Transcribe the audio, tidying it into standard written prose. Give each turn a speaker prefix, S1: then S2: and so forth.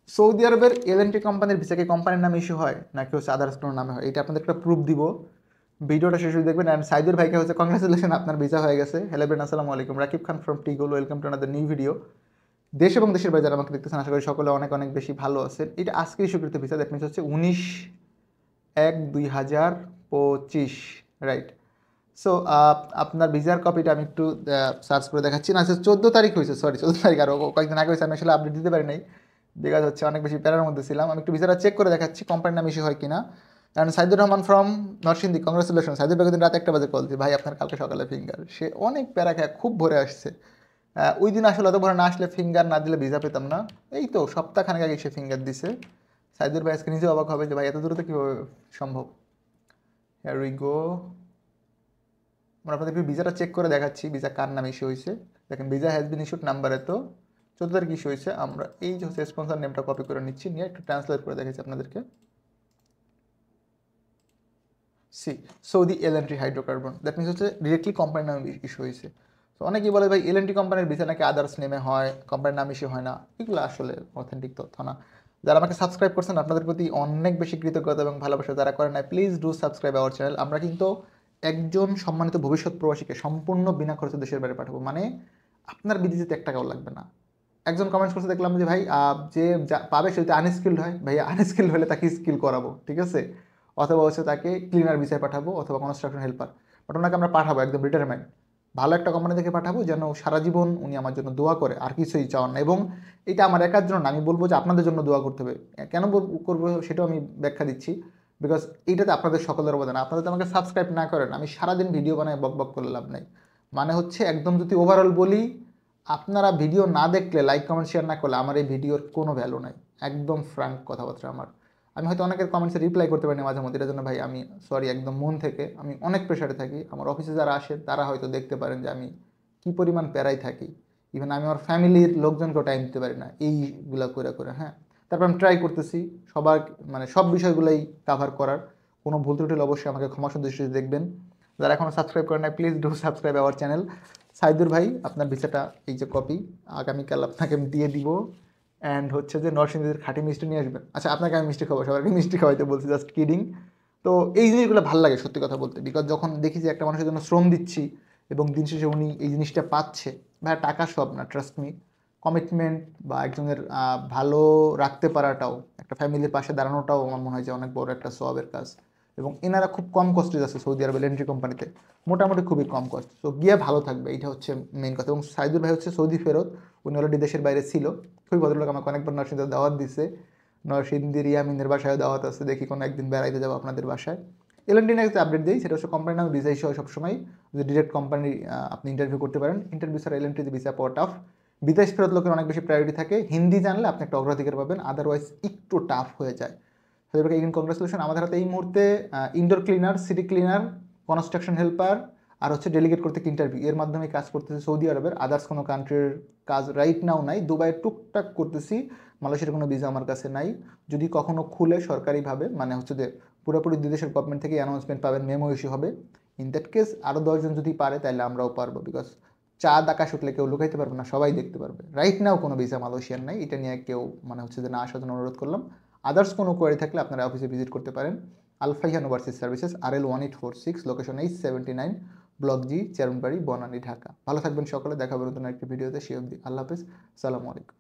S1: Saudi আরবের L&T কোম্পানির visa কি কোম্পানির নামে ইস্যু হয় নাকি হচ্ছে আদার্স কোনো নামে হয়, এটা আপনাদের একটা প্রুফ দিব। ভিডিওটা শেষ হয়ে দেখবেন। অ্যান্ড সাইদুর ভাইকে হচ্ছে কংগ্রেচুলেশন, আপনার ভিসা হয়ে গেছে। হ্যালো ব্রেন, আসসালামু আলাইকুম, Rakib Khan from Tigol, welcome to another new video. দেশ এবং দেশের বাইরে যারা আমাকে দেখতেছেন, আশা করি সকলে অনেক অনেক বেশি ভালো আছেন। এটা আজকে ইস্যুকৃত ভিসা, দ্যাট মিনস হচ্ছে 19/1/2025, রাইট। সো আপনার ভিসার কপিটা আমি একটু সার্চ করে দেখাচ্ছি। না, 14 তারিখ হয়েছে, সরি 14 তারিখ, আরও কয়েকদিন আগে হয়েছে, আমি আসলে আপডেট দিতে পারি নাই, বিকজ হচ্ছে অনেক বেশি প্যারার মধ্যে ছিলাম। আমি একটু ভিসাটা চেক করে দেখাচ্ছি কোম্পানির নাম ইস্যু হয় কিনা। And Saidur Rahman from Narsingdi, congratulation. Saidur ভাই দিন রাত 1টা বাজে কল দিই, ভাই আপনার কালকে সকালে ফিঙ্গার। সে অনেক প্যারা খায়, খুব ভোরে আসছে। ওই দিন আসলে অত ভোরে না আসলে, ফিঙ্গার না দিলে ভিসা পেতাম না। এই তো সপ্তাহখানেক আগে সে ফিঙ্গার দিছে। সাইদুর ভাই আজকে নিজেও অবাক হবে যে ভাই এত দূরত্ব কীভাবে সম্ভব। Here we go. আমরা আপনাদের একটু ভিসাটা চেক করে দেখাচ্ছি, ভিসা কার নামে ইস্যু হয়েছে। দেখেন, ভিসা হ্যাজ বিন ইস্যুড নাম্বারে তো 14 তারিখ ইস্যু হয়েছে। আমরা এই যে হচ্ছে স্পন্সর নেমটা কপি করে নিচ্ছি, নিয়ে একটু ট্রান্সলেট করে দেখাচ্ছি আপনাদেরকে। সি Saudi LNT hydrocarbon, that means হচ্ছে ডিরেক্টলি কোম্পানির নামে ইস্যু হয়েছে। তো অনেকেই বলে ভাই এলএনটি কোম্পানির ভিসা নাকি আদার্স নেমে হয়, কোম্পানির নাম ইস্যু হয় না। এগুলো আসলে অথেন্টিক তথ্য না। যারা আমাকে সাবস্ক্রাইব করছেন, আপনাদের প্রতি অনেক বেশি কৃতজ্ঞতা এবং ভালোবাসা। যারা করেন না, please do subscribe our channel. আমরা কিন্তু একজন সম্মানিত ভবিষ্যৎ প্রবাসীকে সম্পূর্ণ বিনা খরচে দেশের বাইরে পাঠাবো, মানে আপনার বিদেশিতে 1 টাকাও লাগবে না। একজন কমেন্টস করতে দেখলাম যে ভাই যে পাবে সে যদি আনস্কিল্ড হয়, ভাই আনস্কিল্ড হলে তাকে স্কিল করাবো, ঠিক আছে, অথবা হচ্ছে তাকে ক্লিনার ভিসায় পাঠাবো অথবা কনস্ট্রাকশন হেল্পার, বাট ওনাকে আমরা পাঠাবো একদম রিটায়ারমেন্ট ভালো একটা কোম্পানি থেকে পাঠাবো, যেন সারা জীবন উনি আমার জন্য দোয়া করে, আর কিছুই চাওয়ার না। এবং এটা আমার একার জন্য না, আমি বলবো যে আপনাদের জন্য দোয়া করতে হবে। কেন করবো সেটাও আমি ব্যাখ্যা দিচ্ছি। বিকজ এইটাতে আপনাদের সকলের অবদান। আপনারা যদি আমাকে সাবস্ক্রাইব না করেন, আমি সারাদিন ভিডিও বানায় বক বক করে লাভ নাই। মানে হচ্ছে একদম যদি ওভারঅল বলি, আপনারা ভিডিও না দেখলে, লাইক কমেন্ট শেয়ার না করলে আমার এই ভিডিওর কোনো ভ্যালু নাই। একদম ফ্র্যাঙ্ক কথাবার্তা আমার। আমি হয়তো অনেকের কমেন্টসে রিপ্লাই করতে পারিনি মাঝে মধ্যে, এটার জন্য ভাই আমি সরি, একদম মন থেকে। আমি অনেক প্রেশারে থাকি। আমার অফিসে যারা আসে তারা হয়তো দেখতে পারেন যে আমি কী পরিমাণ প্যারাই থাকি। ইভেন আমি আমার ফ্যামিলির লোকজনকেও টাইম দিতে পারি না এইগুলা করে করে। হ্যাঁ, তারপর আমি ট্রাই করতেছি সবার, মানে সব বিষয়গুলোই কাভার করার। কোনো ভুল ত্রুটি হলে অবশ্যই আমাকে ক্ষমা সুন্দর দৃষ্টিতে দেখবেন। যারা এখনও সাবস্ক্রাইব করেন না, please do subscribe our channel. Saidur ভাই, আপনার ভিসাটা এই যে কপি, আগামীকাল আপনাকে আমি দিয়ে দিব। অ্যান্ড হচ্ছে যে নরসিংদীর খাঁটি মিষ্টি নিয়ে আসবেন। আচ্ছা, আপনাকে আমি মিষ্টি খাবো, সবাইকে মিষ্টি খাওয়াইতে বলছি, জাস্ট কিডিং। তো এই জিনিসগুলো ভালো লাগে সত্যি কথা বলতে, বিকজ যখন দেখি যে একটা মানুষের জন্য শ্রম দিচ্ছি এবং দিন শেষে উনি এই জিনিসটা পাচ্ছে। ভাই টাকা সব না, ট্রাস্ট মি। কমিটমেন্ট বা একজনের ভালো রাখতে পারাটাও, একটা ফ্যামিলির পাশে দাঁড়ানোটাও আমার মনে হয় যে অনেক বড় একটা সওয়াবের কাজ। এবং এনারা খুব কম কস্টে যাচ্ছে সৌদি আরবের এন্ট্রি কোম্পানিতে, মোটামুটি খুবই কম কস্ট। তো গিয়ে ভালো থাকবে, এটা হচ্ছে মেইন কথা। এবং সাইদুর ভাই হচ্ছে সৌদি ফেরত, উনি অলরেডি দেশের বাইরে ছিল। খুবই ভদ্রলোক, আমাকে অনেকবার নরসিংদীতে দাওয়াত দিছে। নরসিংদীর ইয়ামিনের বাসায় দাওয়াত আছে, দেখি কোনো একদিন বেড়াইতে যাবো আপনাদের বাসায়। এলএনটি নেক্সট আপডেট দিই, সেটা হচ্ছে কোম্পানির নাম ভিসা ইস্যু হয় সবসময়। যদি ডিরেক্ট কোম্পানি আপনি ইন্টারভিউ করতে পারেন, ইন্টারভিউ ছাড়া এলএনটিতে ভিসা পাওয়া টাফ। বিদেশ ফেরত লোকের অনেক বেশি প্রায়োরিটি থাকে, হিন্দি জানলে আপনি একটা অগ্রাধিকার পাবেন, আদারওয়াইজ একটু টাফ হয়ে যায়। তাদেরকে ইগেন কংগ্রেচুলেশন। আমাদের হাতে এই মুহূর্তে indoor cleaner, city cleaner, construction helper আর হচ্ছে ডেলিগেট করতে ইন্টারভিউ, এর মাধ্যমে কাজ করতেছে সৌদি আরবের। আদার্স কোনো কান্ট্রির কাজ রাইট নাও নাই। দুবাইয়ের টুকটাক করতেছি, মালয়েশিয়ার কোনো ভিসা আমার কাছে নাই। যদি কখনো খুলে সরকারিভাবে, মানে হচ্ছে যে পুরোপুরি বিদেশের গভর্নমেন্ট থেকে অ্যানাউন্সমেন্ট পাবেন, মেমো ইস্যু হবে। ইন দ্যাট কেস আরও 10 জন যদি পারে তাহলে আমরাও পারবো, বিকজ চাঁদ আকাশ উঠলে কেউ লুকাইতে পারবে না, সবাই দেখতে পারবে। রাইট নাও কোনো ভিসা মালয়েশিয়ার নাই, এটা নিয়ে কেউ মানে হচ্ছে যে না আসার জন্য অনুরোধ করলাম। আদার্স কোনো কোয়ারি থাকলে আপনারা অফিসে ভিজিট করতে পারেন। Alfaihan overseas services, RL1846, location 879, block G, Chairmanbari, Banani, Dhaka. ভালো থাকবেন সকলে, দেখা হবে নতুন একটি ভিডিওতে। সে অবধি আল্লাহ হাফিজ, সালামু আলাইকুম।